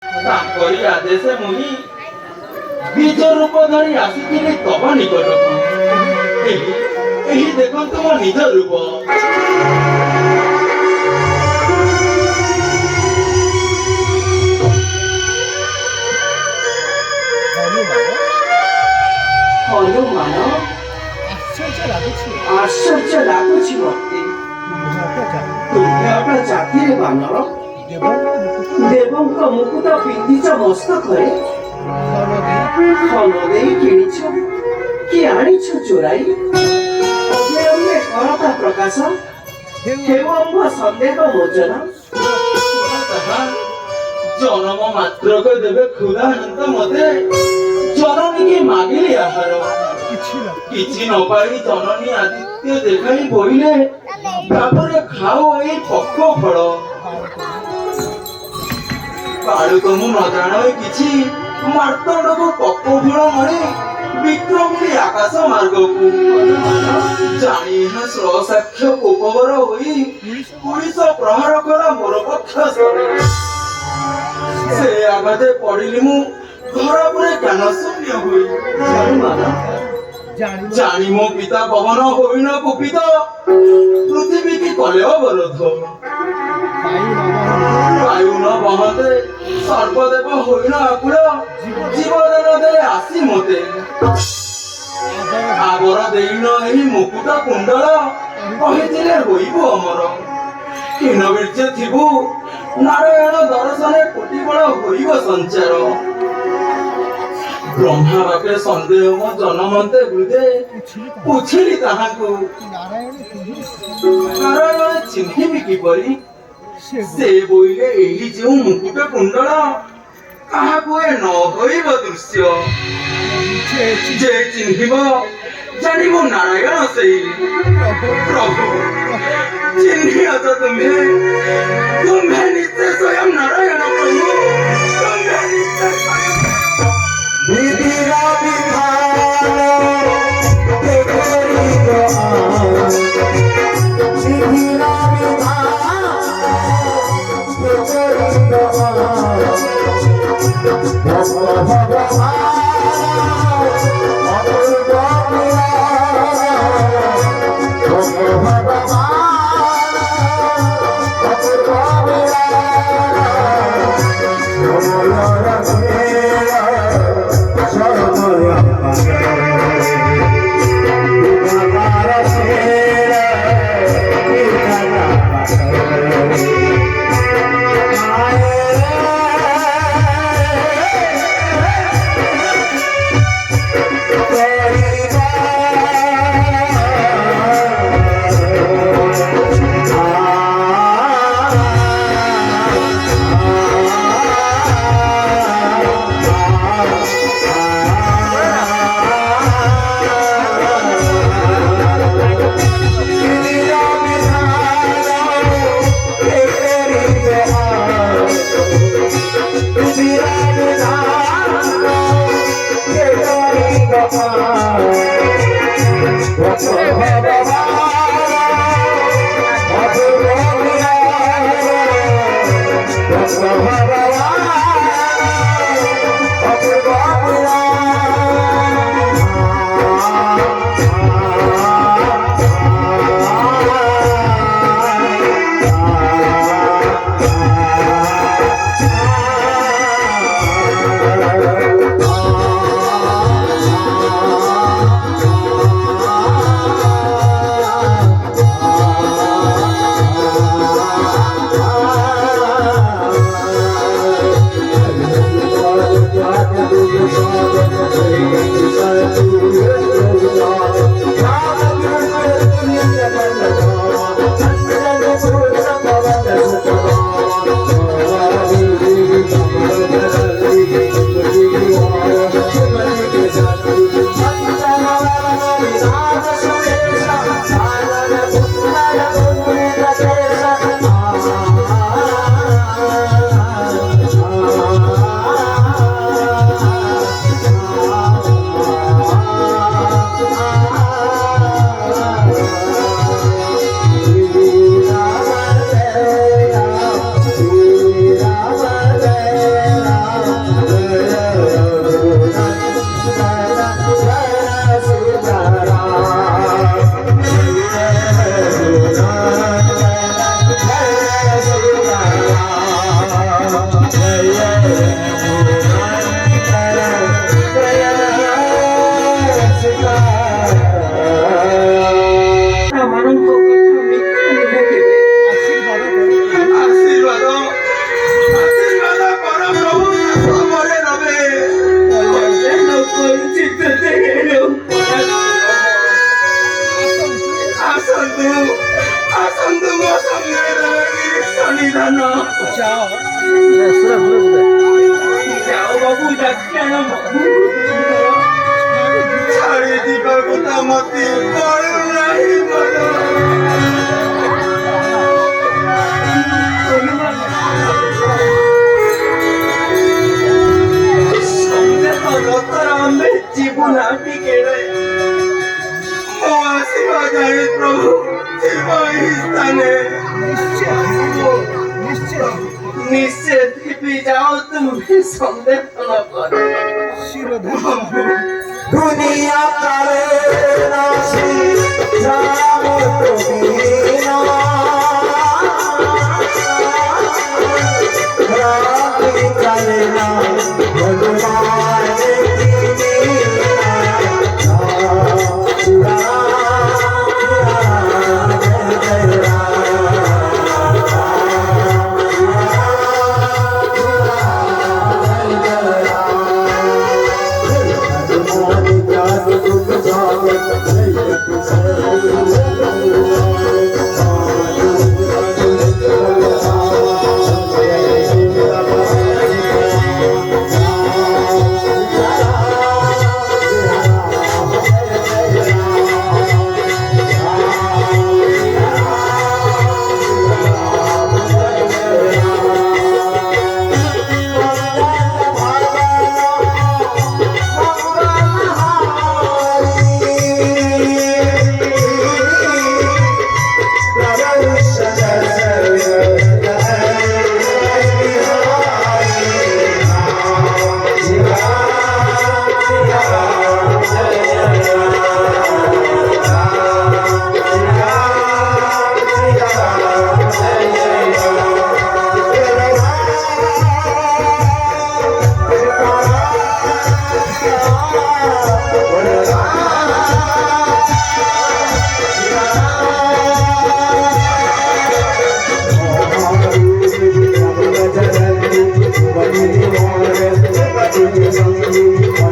ତାଙ୍କରି ଆଦେଶ ମୁହିଁ ବୀଜ ରୂପ ଧରି ଆସିଥିଲି ତମ ନିକଟକୁ। ଏହି ଦେଖନ୍ତୁ ମୋ ନିଜ ରୂପ। ହନୁମାନ, ଆଶ୍ଚର୍ଯ୍ୟ ଲାଗୁଛି ମତେ। ତୁମେ ଜାତିରେ ବାନର, ଦେବଙ୍କ ମୁକୁଟ ପିନ୍ଧିଛ ମସ୍ତକରେ, ଖନ ଦେଇ କିଣିଛ କି ଆଣିଛ ଚୋରାଇ? ଅବିଳମ୍ବେ କରତା ପ୍ରକାଶ, ହେଉ ଆମ୍ଭ ସନ୍ଦେହ ମୋଚନ। ଜନମ ମାତ୍ରକ ଦେବେ ଖୁଦାନନ୍ଦ ମତେ, ଜନନୀକି ମାଗିଲି ଆହାର। କିଛି ନ ପାଇ ଜନନୀ ଆଦିତ୍ୟ ଦେଖାଇ ବୋଇଲେ, ତାପରେ ଖାଅ ଏଇ ପକ୍କ ଫଳ। କାଳୁ ତ ମୁଁ ନ ଜାଣ କିଛି, ମାର୍ତ୍ତଣ୍ଡକୁ ପକ୍କ ଫଳ ମଳେ ବିକ୍ରମିଲି ଆକାଶ ମାର୍ଗକୁ। ଜାଣି ଏହା ସ୍ୱସାକ୍ଷ୍ୟ କୋପବର ହୋଇ ପୁରୁଷ ପ୍ରହାର କଲା ମୋର ପକ୍ଷ ସରେ। ସେ ଆଘାତେ ପଡ଼ିଲି ମୁଁ ଘର ଉପରେ ଜ୍ଞାନ ଶୂନ୍ୟ ହୋଇ। ଜାଣି ମୋ ପିତା ପବନ ହୋଇନ କୁପିତ, ପୃଥିବୀ କି କଲେ ଅବରୋଧ। ବାୟୁ ନ ବହତେ ସର୍ବଦେବ ହୋଇନ ଆକୁଳ, ଜୀବଦାନ ଦେଲେ ଆସି ମତେ। ଆବର ଦେଇନ ଏହି ମୁକୁଟ କୁଣ୍ଡଳ, କହିଥିଲେ ହୋଇବୁ ଅମର। ହୀନ ବୀର୍ଯ୍ୟ ଥିବୁ ନାରାୟଣ ଦର୍ଶନେ କୋଟି ବଳ ହୋଇବ ସଞ୍ଚାର। ବ୍ରହ୍ମା ବାପେ ସନ୍ଦେହ ମୋ ଜନମନ୍ତେ ହୃଦେ, ପୁଛିଲି ତାହାଙ୍କୁ ନାରାୟଣ ଚିହ୍ନିବି କିପରି? ସେ ବୋଇଲେ ଏହି ଯେଉଁ ମୁକୁଟ କୁଣ୍ଡଳ, କାହାକୁ ଏ ନ ହୋଇବ ଦୃଶ୍ୟ। ଯେ ଚିହ୍ନିବ ଜାଣିବ ନାରାୟଣ ସେଇ। ପ୍ରଭୁ ଚିହ୍ନିଅଛ ତୁମ୍ଭେ, ତୁମ୍ଭେ ନିଶ୍ଚୟ ସ୍ୱୟଂ ନାରାୟଣ। ପ୍ରଭୁ ତୁମ୍ଭେ ନିଶ୍ଚୟ ସ୍ୱୟଂ। ବିଧିର ବିଧାନ ବିଧିର ମାନଙ୍କ କଥା ମିଥ୍ୟା ନୁହେଁ କେବେ। ଆଶୀର୍ବାଦ ଆଶୀର୍ବାଦ କର ପ୍ରଭୁ ସମରେ ରବେ। ଅଜ୍ଞାନ କରୁଛି ତୋତେ ହେଲେ ଆସନ୍ତୁ ଆସନ୍ତୁ ମୋ ସଙ୍ଗେ ଦେବଗିରି ସନ୍ନିଧାନ। ଯାଅ ବାବୁ ଡାକ୍ତର ବାବୁ ଛାଡ଼ି ଯିବାକୁ ତ ମତେ ପଡୁନାହିଁ ମନ। ସନ୍ଦେହ ରଥର ଆମେ ଯିବୁ ନା ଟିକେରେ। ମୋ ଆସିବା ଯାଏ ପ୍ରଭୁ ଥିବ ଏହି ସ୍ଥାନେ। ନିଶ୍ଚୟ ଥିବି ଯାଅ ତୁମେ ସନ୍ଦେହ ନ କର। दुनिया करे नासी जाम तो बीना राती करना भगवान की Thank you.